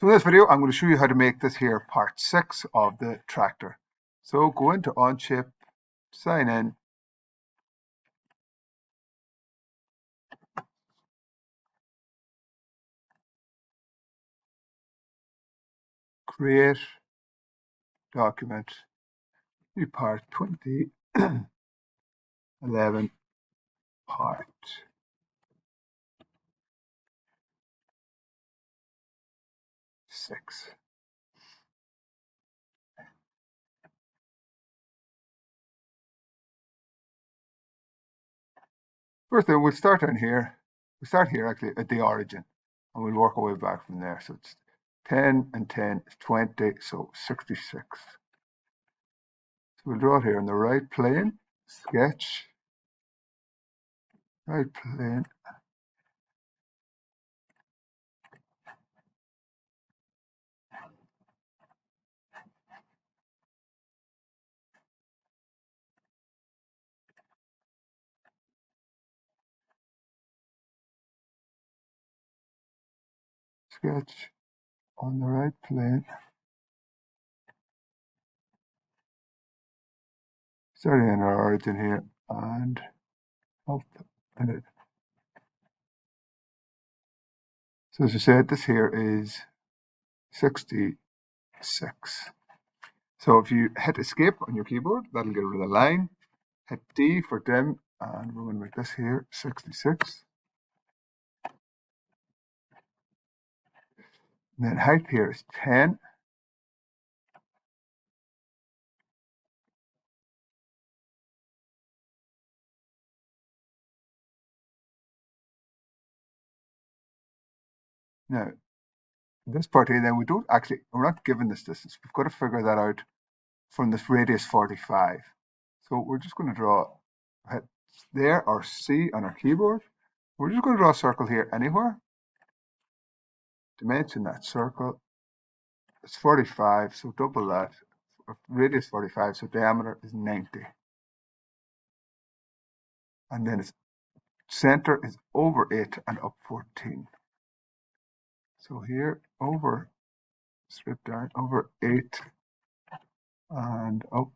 So in this video, I'm going to show you how to make this here part 6 of the tractor. So go into Onshape, sign in, create document, new part 2011 part 6. First thing, we'll start down here. We start here actually at the origin and we'll work our way back from there. So it's 10 and 10 is 20, so 66. So we'll draw it here in the right plane, sketch, right plane, sketch on the right plane. Starting in our origin here and up and it. So as I said, this here is 66. So if you hit escape on your keyboard, that'll get rid of the line. Hit D for dim, and we're going to make this here 66. And then height here is 10. Now, this part here, then we're not given this distance. We've got to figure that out from this radius 45. So we're just going to hit there or C on our keyboard. We're just going to draw a circle here anywhere. Dimension that circle. It's 45, so double that. Radius 45, so diameter is 90. And then its center is over 8 and up 14. So here, strip down, over 8 and up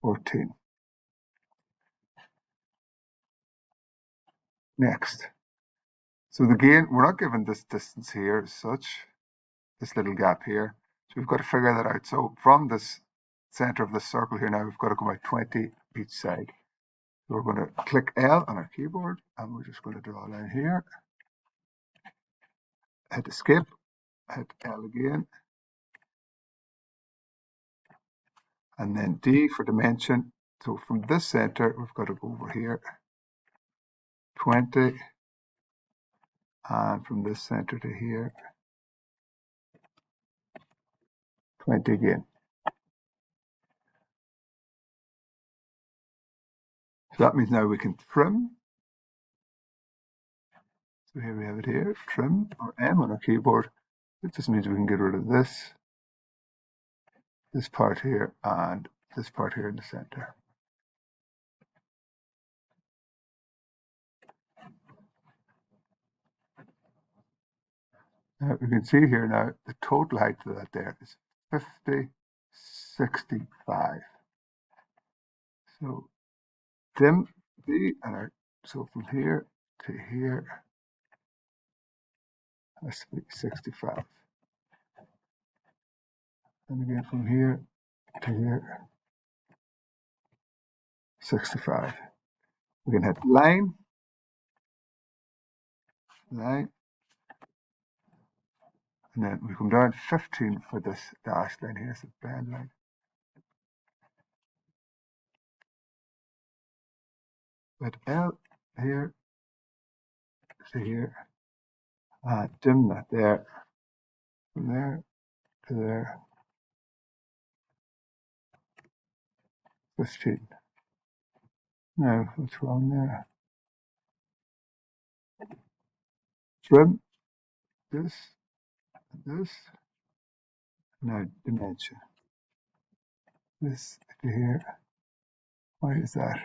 14. Next. So again, we're not given this distance here as such, this little gap here. So we've got to figure that out. So from this center of the circle here now, we've got to go by 20 each side. So we're going to click L on our keyboard and we're just going to draw a line here. Hit escape, hit L again, and then D for dimension. So from this center, we've got to go over here, 20, and from this center to here, 20 again. So that means now we can trim. So here we have it here, trim, or M on our keyboard. It just means we can get rid of this part here, and this part here in the center. Now we can see here now the total height of that there is 50, 65. So dim D and our, so from here to here has to be 65. And again from here to here, 65. We can hit line, and then we come down 15 for this dashed line here, so band line. But L here to here, dim that there, from there to there, 15. Now, what's wrong there? Trim this, this, now dimension. This to here. Why is that?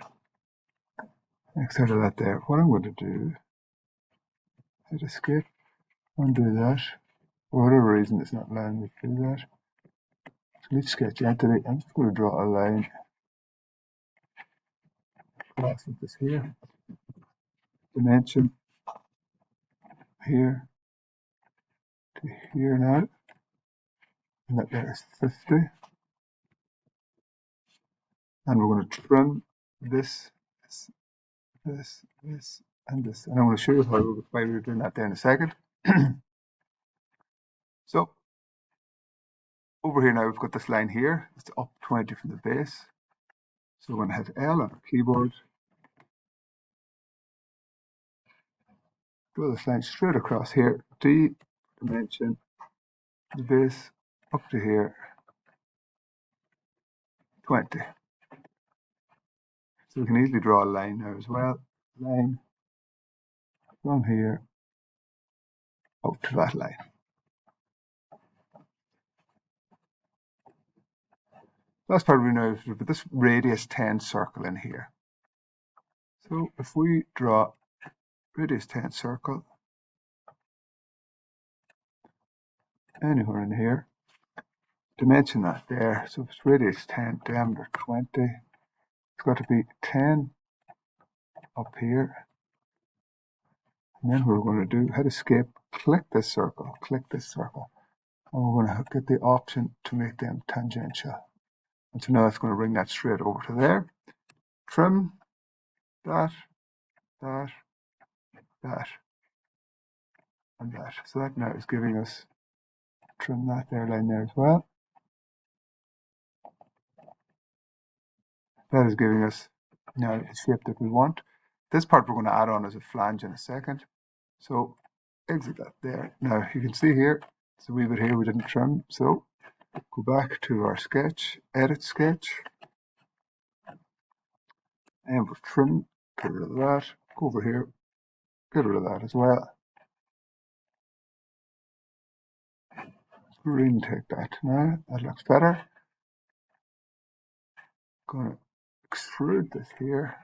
X out of that there. What I'm going to do, hit escape, undo that. For whatever reason, it's not letting me do that. Delete sketch entity. I'm just going to draw a line across with this here. Dimension here to here now. And that there is 50. And we're going to trim this, this, and this. And I'm going to show you why we're doing that there in a second. So over here now, we've got this line here. It's up 20 from the base. So we're going to hit L on our keyboard. Draw this line straight across here. D dimension, the base up to here, 20. So we can easily draw a line now as well. Line from here up to that line. Last part we know is we've got this radius 10 circle in here. So if we draw radius 10 circle anywhere in here, dimension that there. So if it's radius 10, diameter 20, it's got to be 10 up here. And then what we're going to do, hit escape, click this circle, and we're going to get the option to make them tangential. And so now it's going to bring that straight over to there. Trim that, that, that, and that. So that now is giving us, trim that there line there as well. That is giving us now the shape that we want. This part we're going to add on as a flange in a second. So exit that there. Now you can see here, it's a wee bit here we didn't trim. So go back to our sketch, edit sketch, and we'll trim, get rid of that. Go over here, get rid of that as well. Green, take that now. That looks better. Going to extrude this here.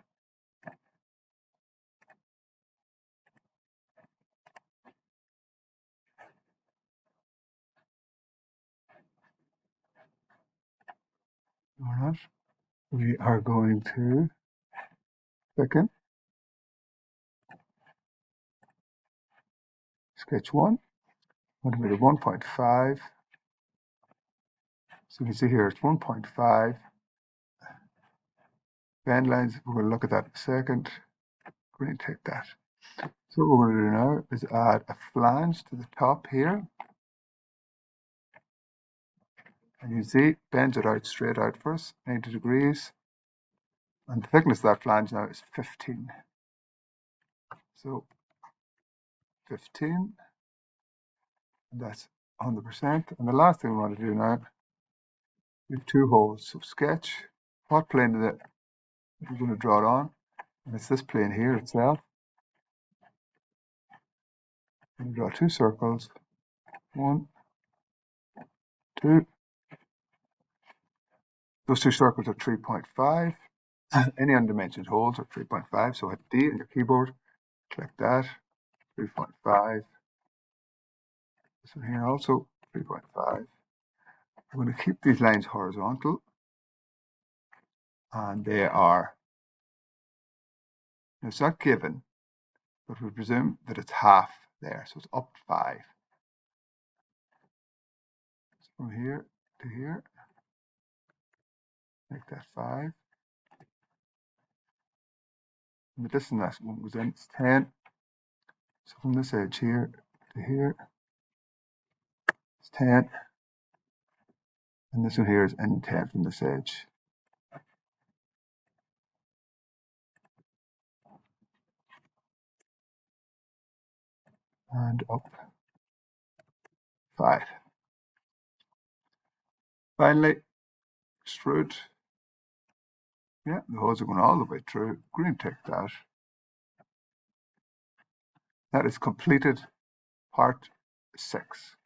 Or not. We are going to thicken. Sketch 1. I'm going to make it 1.5. So you can see here it's 1.5. Bend lines, we're going to look at that in a second. Green, take that. So what we're going to do now is add a flange to the top here. And you see, bends it out straight out for us, 90 degrees. And the thickness of that flange now is 15. So 15, and that's 100%. And the last thing we want to do now, we have two holes. So sketch, what plane is it we're going to draw it on? And it's this plane here itself. I'm going to draw two circles. 1, 2. Those two circles are 3.5. Any undimensioned holes are 3.5. So hit D on your keyboard, click that, 3.5. This one here also 3.5. I'm going to keep these lines horizontal, and they are, it's not given, but we presume that it's half there, so it's up 5. So from here to here, make that 5. And the distance that one goes in is 10. So from this edge here to here, it's 10. And this one here is in 10 from this edge. And up 5. Finally, extrude. Yeah, the holes are going all the way through. Green, take that. That is completed part 6.